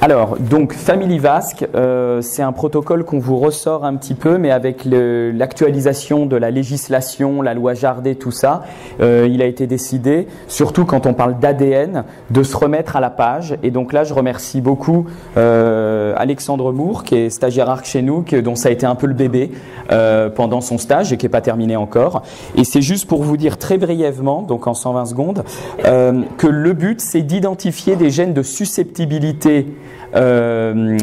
Alors, donc FamilyVasc, c'est un protocole qu'on vous ressort un petit peu, mais avec l'actualisation de la législation, la loi Jardé, tout ça, il a été décidé, surtout quand on parle d'ADN, de se remettre à la page. Et donc là, je remercie beaucoup Alexandre Moore, qui est stagiaire arc chez nous, dont ça a été un peu le bébé pendant son stage et qui n'est pas terminé encore. Et c'est juste pour vous dire très brièvement, donc en 120 secondes, que le but, c'est d'identifier des gènes de susceptibilité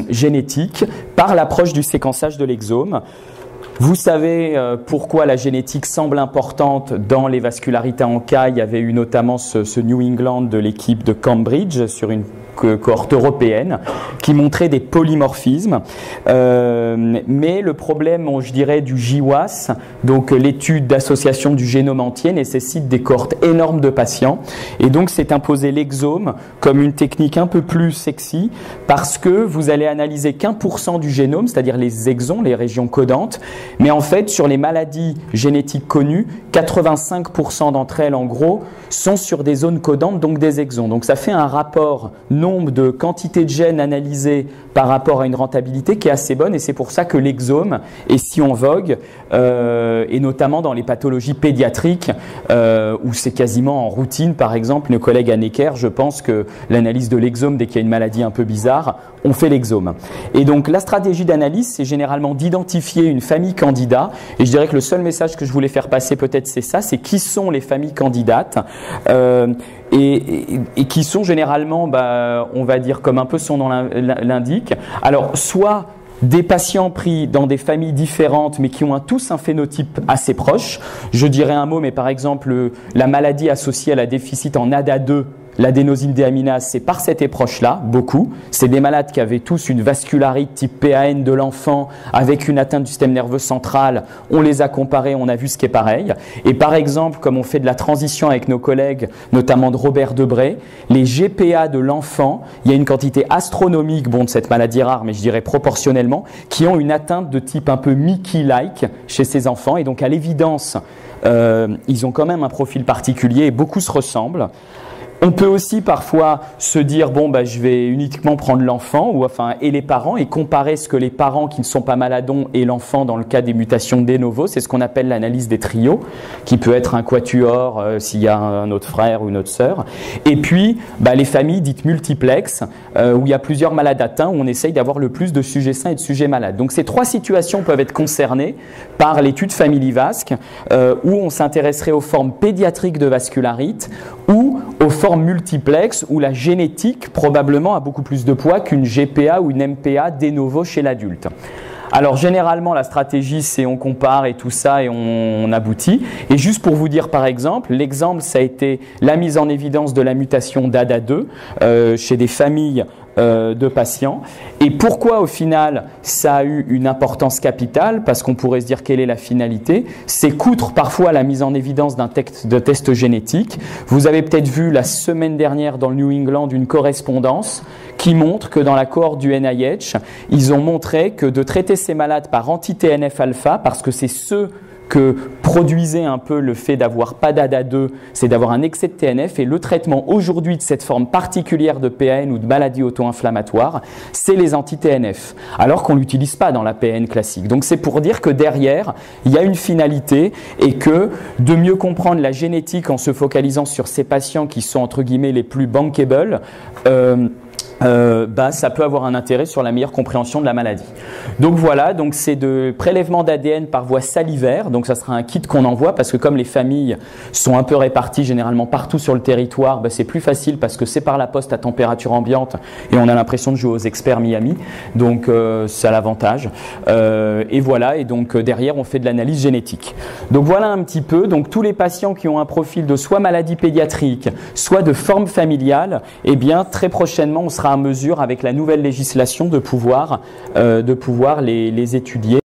génétique par l'approche du séquençage de l'exome. Vous savez pourquoi la génétique semble importante dans les vascularités en cas. Il y avait eu notamment ce New England de l'équipe de Cambridge sur une cohorte européenne qui montrait des polymorphismes. Mais le problème, je dirais, du GWAS, donc l'étude d'association du génome entier, nécessite des cohortes énormes de patients. Et donc, c'est imposé l'exome comme une technique un peu plus sexy parce que vous allez analyser qu'1% du génome, c'est-à-dire les exons, les régions codantes. Mais en fait, sur les maladies génétiques connues, 85% d'entre elles, en gros, sont sur des zones codantes, donc des exons. Donc, ça fait un rapport nombre de quantité de gènes analysés par rapport à une rentabilité qui est assez bonne, et c'est pour ça que l'exome est si en vogue, et notamment dans les pathologies pédiatriques où c'est quasiment en routine. Par exemple, nos collègues à Necker, je pense que l'analyse de l'exome dès qu'il y a une maladie un peu bizarre, on fait l'exome. Et donc la stratégie d'analyse, c'est généralement d'identifier une famille candidat, et je dirais que le seul message que je voulais faire passer peut-être c'est ça, c'est qui sont les familles candidates, et qui sont généralement, on va dire comme un peu son nom l'indique, alors soit des patients pris dans des familles différentes mais qui ont tous un phénotype assez proche. Je dirais un mot, mais par exemple la maladie associée à la déficit en ADA2, l'adénosine déaminase, c'est par cette approche-là, beaucoup. C'est des malades qui avaient tous une vascularite type PAN de l'enfant avec une atteinte du système nerveux central. On les a comparés, on a vu ce qui est pareil. Et par exemple, comme on fait de la transition avec nos collègues, notamment de Robert Debré, les GPA de l'enfant, il y a une quantité astronomique, de cette maladie rare, mais je dirais proportionnellement, qui ont une atteinte de type un peu Mickey-like chez ces enfants. Et donc, à l'évidence, ils ont quand même un profil particulier et beaucoup se ressemblent. On peut aussi parfois se dire je vais uniquement prendre l'enfant et les parents et comparer ce que les parents qui ne sont pas malades ont et l'enfant dans le cas des mutations de novo. C'est ce qu'on appelle l'analyse des trios, qui peut être un quatuor s'il y a un autre frère ou une autre sœur. Et puis les familles dites multiplex où il y a plusieurs malades atteints, où on essaye d'avoir le plus de sujets sains et de sujets malades. Donc ces trois situations peuvent être concernées par l'étude FamilyVasc où on s'intéresserait aux formes pédiatriques de vascularite ou aux formes multiplex où la génétique probablement a beaucoup plus de poids qu'une GPA ou une MPA de novo chez l'adulte. Alors généralement la stratégie c'est on compare et tout ça et on aboutit. Et juste pour vous dire par exemple, l'exemple ça a été la mise en évidence de la mutation d'ADA2 chez des familles de patients. Et pourquoi au final ça a eu une importance capitale? Parce qu'on pourrait se dire quelle est la finalité. C'est qu'outre parfois la mise en évidence d'un test génétique, vous avez peut-être vu la semaine dernière dans le New England une correspondance qui montre que dans la cohorte du NIH, ils ont montré que de traiter ces malades par anti-TNF-alpha, parce que c'est ceux que produisait un peu le fait d'avoir pas d'ADA2, c'est d'avoir un excès de TNF, et le traitement aujourd'hui de cette forme particulière de PAN ou de maladie auto-inflammatoire, c'est les anti-TNF, alors qu'on ne l'utilise pas dans la PAN classique. Donc c'est pour dire que derrière, il y a une finalité et que de mieux comprendre la génétique en se focalisant sur ces patients qui sont entre guillemets les plus bankable, ça peut avoir un intérêt sur la meilleure compréhension de la maladie. Donc voilà, donc c'est de prélèvement d'ADN par voie salivaire, donc ça sera un kit qu'on envoie parce que comme les familles sont un peu réparties généralement partout sur le territoire, c'est plus facile parce que c'est par la poste à température ambiante et on a l'impression de jouer aux experts Miami, donc c'est à l'avantage. Et voilà, et donc derrière on fait de l'analyse génétique. Donc voilà un petit peu, donc tous les patients qui ont un profil de soit maladie pédiatrique, soit de forme familiale, eh bien très prochainement on sera à mesure avec la nouvelle législation de pouvoir les étudier.